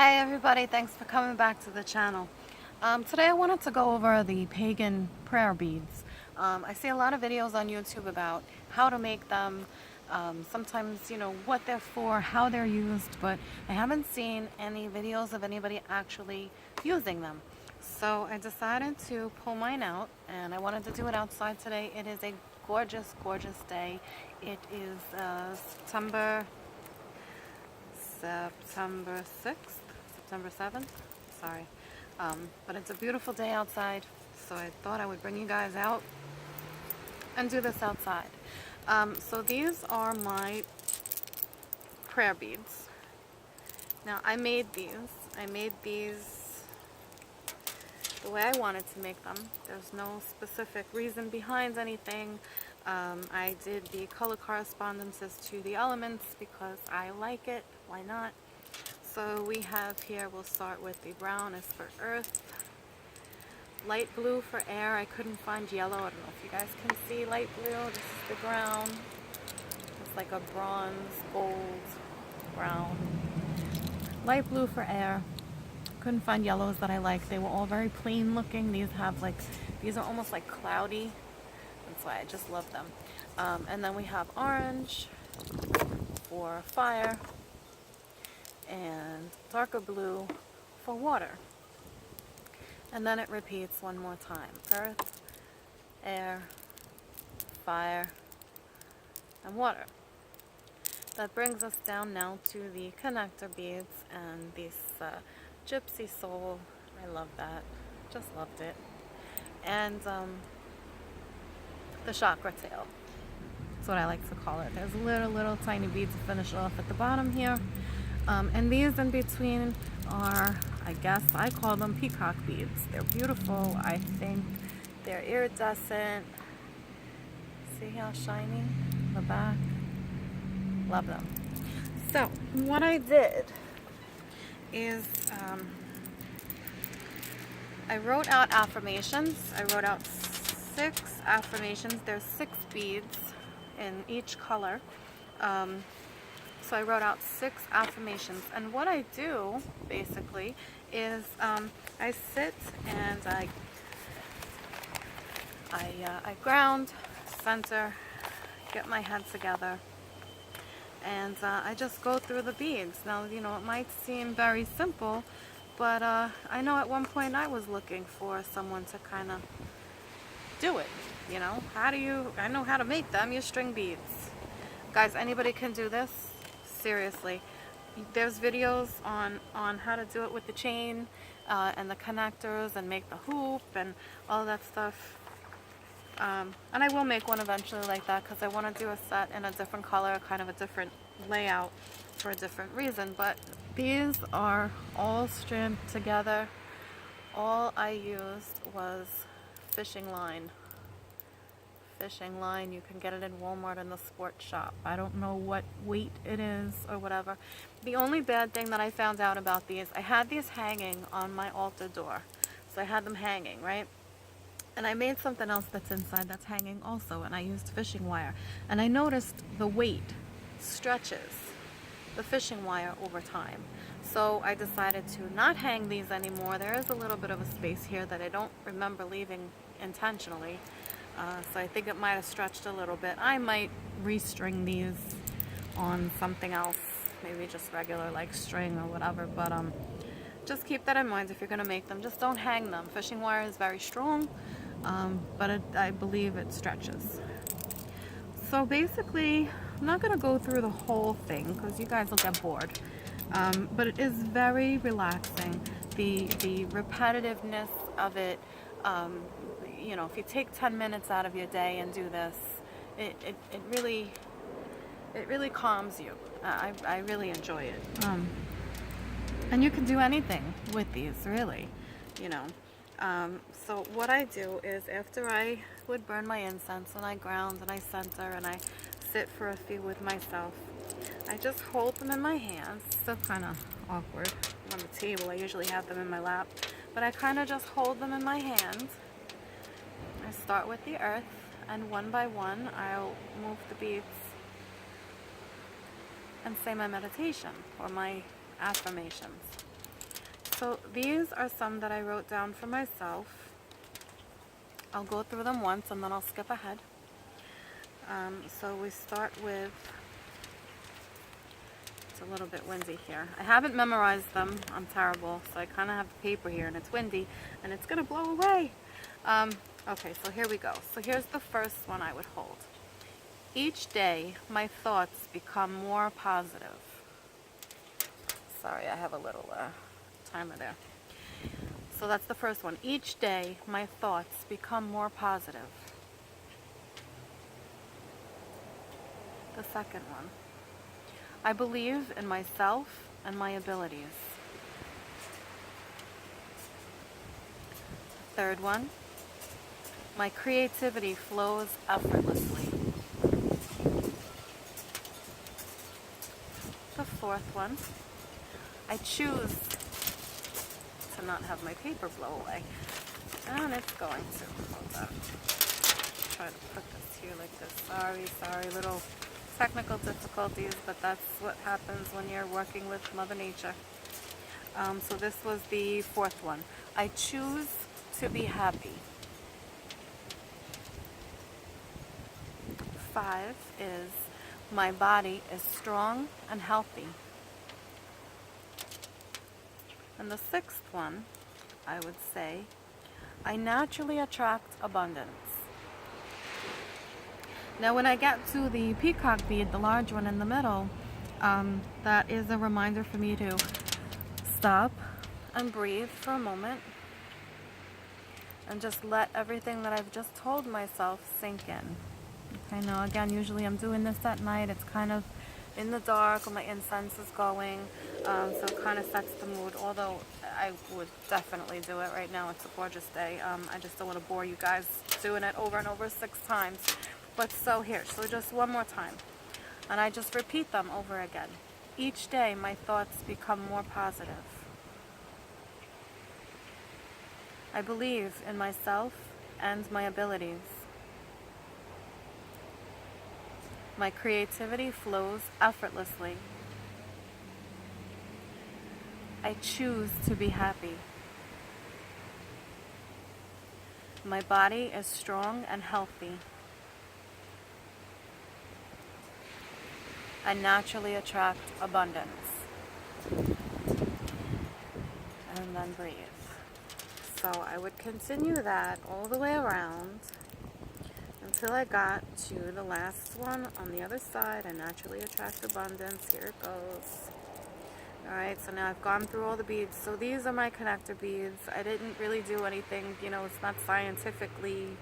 Hey everybody, thanks for coming back to the channel. Today I wanted to go over the pagan prayer beads. I see a lot of videos on YouTube about how to make them, sometimes, what they're for, how they're used, but I haven't seen any videos of anybody actually using them. So I decided to pull mine out, and I wanted to do it outside today. It is a gorgeous, gorgeous day. It is September 6th, September 7th, sorry. But it's a beautiful day outside, so I thought I would bring you guys out and do this outside. So these are my prayer beads. Now I made these the way I wanted to make them. There's no specific reason behind anything. I did the color correspondences to the elements because I like it. Why not? So we have here, we'll start with the brown is for earth, light blue for air. I couldn't find yellow. I don't know if you guys can see light blue. This is the brown. It's like a bronze, gold, brown. Light blue for air. Couldn't find yellows that I like. They were all very plain looking. These are almost like cloudy. That's why I just love them. And then we have orange for fire and darker blue for water. And then it repeats one more time. Earth, air, fire, and water. That brings us down now to the connector beads and this gypsy soul. I love that. Just loved it. And the chakra tail. That's what I like to call it. There's little tiny beads to finish off at the bottom here. And these in between are, I guess I call them peacock beads. They're beautiful. I think they're iridescent. See how shiny the back? Love them. So what I did is I wrote out affirmations. I wrote out 6 affirmations. There's 6 beads in each color. So I wrote out 6 affirmations. And what I do basically is I sit and I ground, center, get my head together, and I just go through the beads. Now, it might seem very simple, but I know at one point I was looking for someone to kind of do it. I know how to make them. You string beads. Guys, anybody can do this. Seriously. There's videos on how to do it with the chain and the connectors and make the hoop and all that stuff. And I will make one eventually like that because I want to do a set in a different color, kind of a different layout for a different reason. But these are all strand together. All I used was fishing line. Fishing line. You can get it in Walmart in the sports shop. I don't know what weight it is or whatever. The only bad thing that I found out about these, I had these hanging on my altar door. So I had them hanging, right? And I made something else that's inside that's hanging also, and I used fishing wire. And I noticed the weight stretches the fishing wire over time. So I decided to not hang these anymore. There is a little bit of a space here that I don't remember leaving intentionally. So I think it might have stretched a little bit. I might restring these on something else, maybe just regular like string or whatever, but just keep that in mind if you're going to make them. Just don't hang them. Fishing wire is very strong, but I believe it stretches. So basically, I'm not going to go through the whole thing because you guys will get bored, but it is very relaxing. The repetitiveness of it, if you take 10 minutes out of your day and do this, it really calms you. I really enjoy it. And you can do anything with these, really, So what I do is after I would burn my incense and I ground and I center and I sit for a few with myself, I just hold them in my hands. Still kind of awkward on the table. I usually have them in my lap, but I kind of just hold them in my hand. I start with the earth, and one by one I'll move the beads and say my meditation or my affirmations. So these are some that I wrote down for myself. I'll go through them once and then I'll skip ahead. So we start with, it's a little bit windy here. I haven't memorized them. I'm terrible. So I kind of have the paper here and it's windy and it's going to blow away. Okay, so here we go. So here's the first one I would hold. Each day, my thoughts become more positive. Sorry, I have a little timer there. So that's the first one. Each day, my thoughts become more positive. The second one. I believe in myself and my abilities. The third one. My creativity flows effortlessly. The fourth one. I choose to not have my paper blow away. And it's going to. Hold on. Try to put this here like this. Sorry, little technical difficulties, but that's what happens when you're working with Mother Nature. So this was the fourth one. I choose to be happy. 5 is my body is strong and healthy. And the sixth one, I would say, I naturally attract abundance. Now when I get to the peacock bead, the large one in the middle, that is a reminder for me to stop and breathe for a moment and just let everything that I've just told myself sink in. Okay, now again, usually I'm doing this at night. It's kind of in the dark when my incense is going, so it kind of sets the mood, although I would definitely do it right now. It's a gorgeous day. I just don't want to bore you guys doing it over and over 6 times. But so just one more time. And I just repeat them over again. Each day my thoughts become more positive. I believe in myself and my abilities. My creativity flows effortlessly. I choose to be happy. My body is strong and healthy. I naturally attract abundance. And then breathe. So I would continue that all the way around until I got to the last one on the other side. I naturally attract abundance. Here it goes. Alright, so now I've gone through all the beads. So these are my connector beads. I didn't really do anything, it's not scientifically,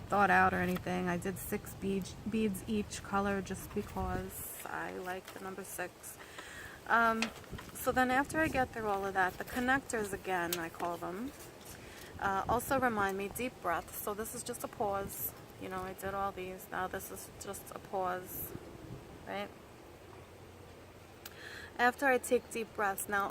thought out or anything. I did 6 beads each color just because I like the number 6. So then after I get through all of that, the connectors again, I call them, also remind me, deep breath. So this is just a pause. I did all these. Now this is just a pause, right? After I take deep breaths, now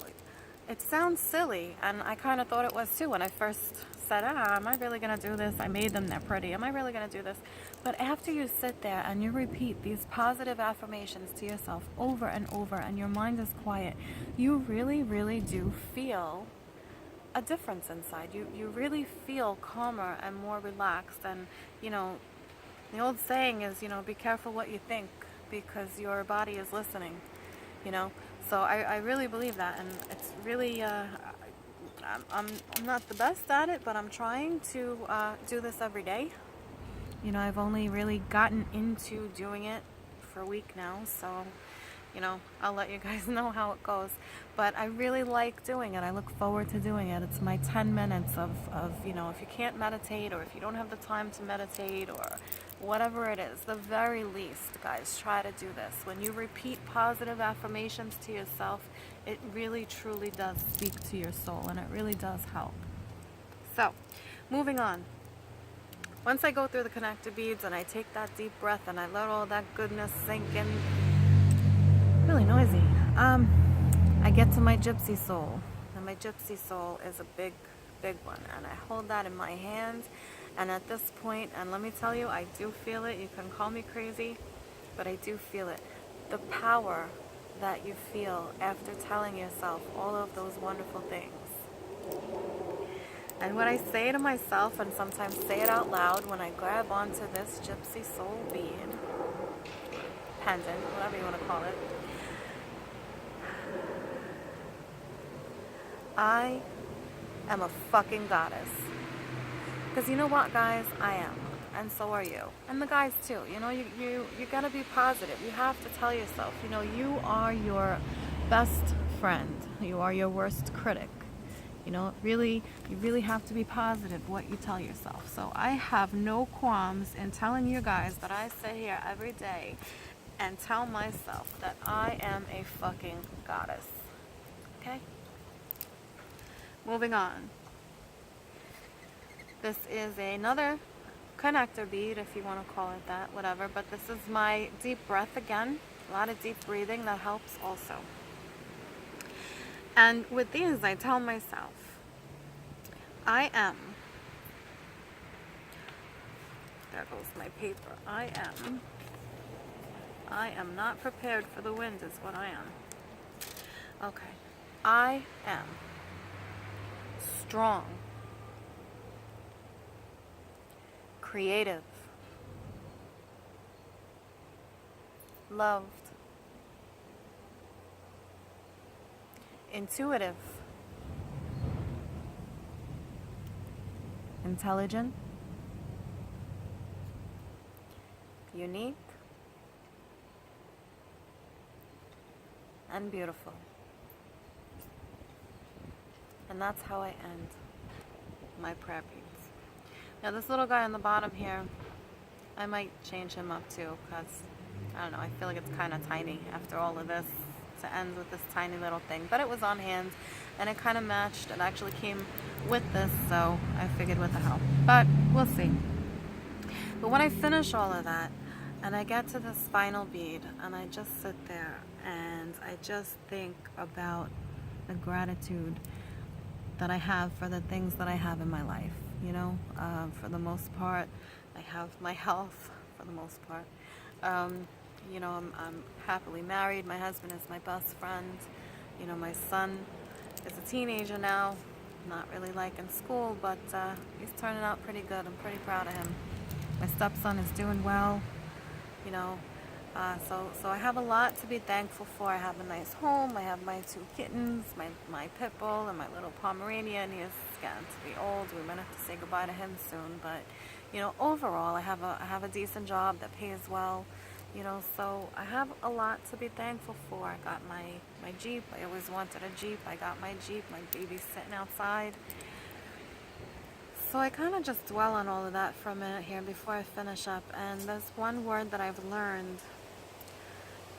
it sounds silly, and I kind of thought it was too when I first said, am I really going to do this? I made them, they're pretty. Am I really going to do this? But after you sit there and you repeat these positive affirmations to yourself over and over, and your mind is quiet, you really, really do feel a difference inside. You really feel calmer and more relaxed. And, the old saying is, be careful what you think, because your body is listening, So I really believe that, and it's really, I'm not the best at it, but I'm trying to do this every day. I've only really gotten into doing it for a week now, so, I'll let you guys know how it goes. But I really like doing it. I look forward to doing it. It's my 10 minutes of if you can't meditate, or if you don't have the time to meditate, or whatever it is, the very least, guys, try to do this. When you repeat positive affirmations to yourself, it really, truly does speak to your soul, and it really does help. So, moving on. Once I go through the connector beads and I take that deep breath and I let all that goodness sink in, really noisy, I get to my gypsy soul. And my gypsy soul is a big, big one. And I hold that in my hand. And at this point, and let me tell you, I do feel it. You can call me crazy, but I do feel it. The power that you feel after telling yourself all of those wonderful things. And what I say to myself, and sometimes say it out loud when I grab onto this gypsy soul bead, pendant, whatever you want to call it, I am a fucking goddess. Because you know what, guys? I am. And so are you. And the guys too. You know, you gotta be positive. You have to tell yourself, you know, you are your best friend. You are your worst critic. You know, you really have to be positive what you tell yourself. So I have no qualms in telling you guys that I sit here every day and tell myself that I am a fucking goddess. Okay? Moving on. This is another connector bead, if you want to call it that, whatever. But this is my deep breath again. A lot of deep breathing, that helps also. And with these, I tell myself, I am, there goes my paper, I am not prepared for the wind is what I am. Okay. I am strong, creative, loved, intuitive, intelligent, unique, and beautiful. And that's how I end my prayer beads. Now this little guy on the bottom here, I might change him up too, because, I don't know, I feel like it's kind of tiny after all of this to end with this tiny little thing. But it was on hand, and it kind of matched. It actually came with this, so I figured what the hell. But we'll see. But when I finish all of that, and I get to this final bead, and I just sit there, and I just think about the gratitude that I have for the things that I have in my life. You know, for the most part, I have my health, for the most part. You know, I'm happily married. My husband is my best friend. You know, my son is a teenager now. Not really liking school, but he's turning out pretty good. I'm pretty proud of him. My stepson is doing well. You know, so I have a lot to be thankful for. I have a nice home. I have my 2 kittens, my pit bull, and my little Pomeranian. He is getting to be old. We might have to say goodbye to him soon. But you know, overall, I have a decent job that pays well. You know, so I have a lot to be thankful for. I got my Jeep. I always wanted a Jeep. I got my Jeep. My baby's sitting outside. So I kind of just dwell on all of that for a minute here before I finish up. And there's one word that I've learned,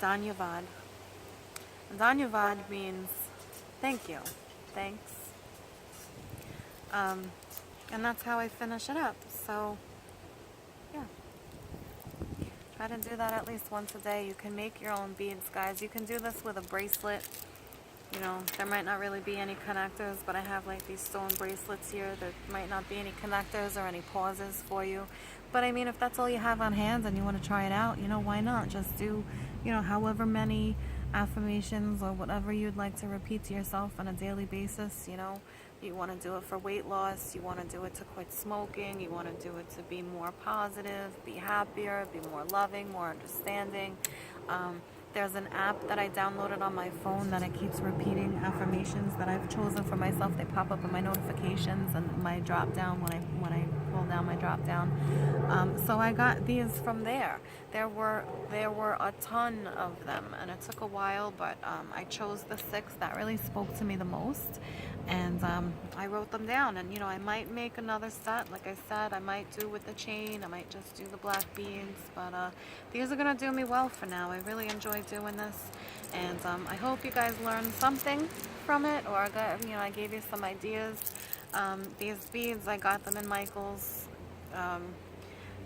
Dhanyavad. Dhanyavad means thank you, thanks. And that's how I finish it up. So, yeah. Try to do that at least once a day. You can make your own beads, guys. You can do this with a bracelet. You know, there might not really be any connectors, but I have like these stone bracelets here. There might not be any connectors or any pauses for you. But I mean, if that's all you have on hand and you want to try it out, you know, why not? Just do, you know, however many affirmations or whatever you'd like to repeat to yourself on a daily basis. You know, you want to do it for weight loss, you want to do it to quit smoking, you want to do it to be more positive, be happier, be more loving, more understanding. There's an app that I downloaded on my phone that it keeps repeating affirmations that I've chosen for myself. They pop up in my notifications and my drop down when I pull down my drop down. So I got these from there. There were a ton of them, and it took a while, but I chose the 6 that really spoke to me the most. And I wrote them down, and you know, I might make another set. Like I said, I might do with the chain, I might just do the black beads, but these are gonna do me well for now. I really enjoy doing this, and I hope you guys learned something from it, or I gave you some ideas. These beads, I got them in Michael's.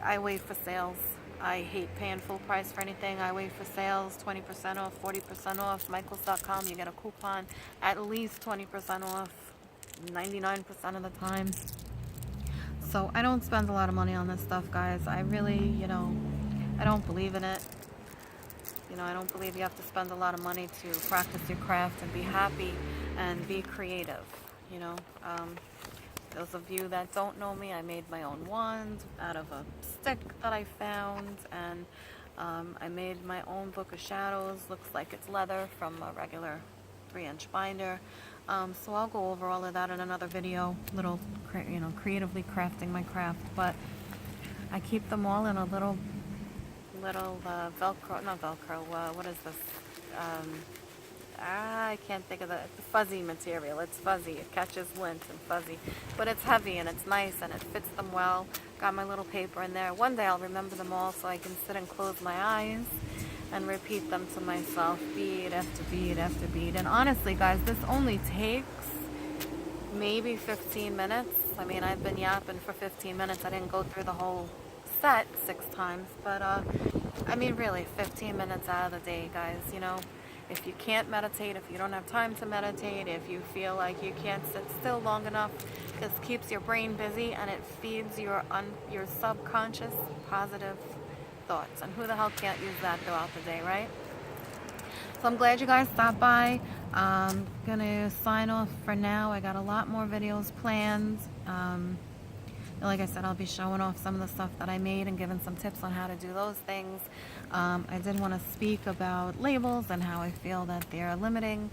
I wait for sales. I hate paying full price for anything. I wait for sales, 20% off, 40% off. Michaels.com, you get a coupon, at least 20% off, 99% of the time. So I don't spend a lot of money on this stuff, guys. I really, I don't believe in it. You know, I don't believe you have to spend a lot of money to practice your craft and be happy and be creative, you know. Those of you that don't know me, I made my own wand out of a stick that I found, and I made my own book of shadows. Looks like it's leather from a regular 3-inch binder. So I'll go over all of that in another video, you know, creatively crafting my craft. But I keep them all in a little Velcro, not Velcro, what is this? I can't think of the fuzzy material. It's fuzzy. It catches lint and fuzzy. But it's heavy and it's nice and it fits them well. Got my little paper in there. One day I'll remember them all so I can sit and close my eyes and repeat them to myself, bead after bead after bead. And honestly, guys, this only takes maybe 15 minutes. I mean, I've been yapping for 15 minutes. I didn't go through the whole set 6 times. But, I mean, really, 15 minutes out of the day, guys, you know. If you can't meditate, if you don't have time to meditate, if you feel like you can't sit still long enough, this keeps your brain busy and it feeds your subconscious positive thoughts. And who the hell can't use that throughout the day, right? So I'm glad you guys stopped by. I'm gonna sign off for now. I got a lot more videos planned. Like I said, I'll be showing off some of the stuff that I made and giving some tips on how to do those things. I did want to speak about labels and how I feel that they're limiting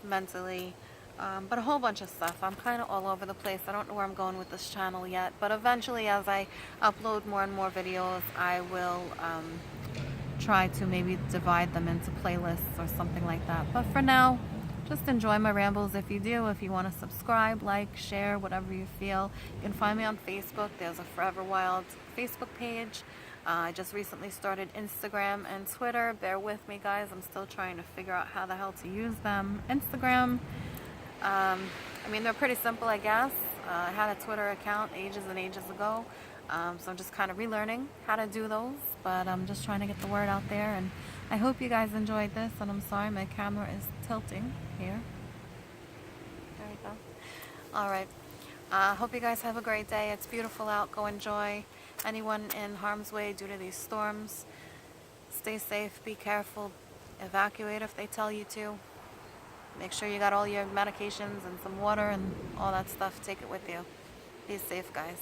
mentally, but a whole bunch of stuff. I'm kind of all over the place. I don't know where I'm going with this channel yet, but eventually as I upload more and more videos, I will try to maybe divide them into playlists or something like that. But for now, just enjoy my rambles. If you do, if you want to subscribe, like, share, whatever you feel. You can find me on Facebook. There's a Forever Wild Facebook page. I just recently started Instagram and Twitter. Bear with me, guys. I'm still trying to figure out how the hell to use them. Instagram, I mean, they're pretty simple, I guess. I had a Twitter account ages and ages ago. So I'm just kind of relearning how to do those. But I'm just trying to get the word out there. And I hope you guys enjoyed this. And I'm sorry, my camera is tilting here. There we go. All right. Hope you guys have a great day. It's beautiful out. Go enjoy. Anyone in harm's way due to these storms, stay safe, be careful, evacuate if they tell you to. Make sure you got all your medications and some water and all that stuff. Take it with you. Be safe, guys.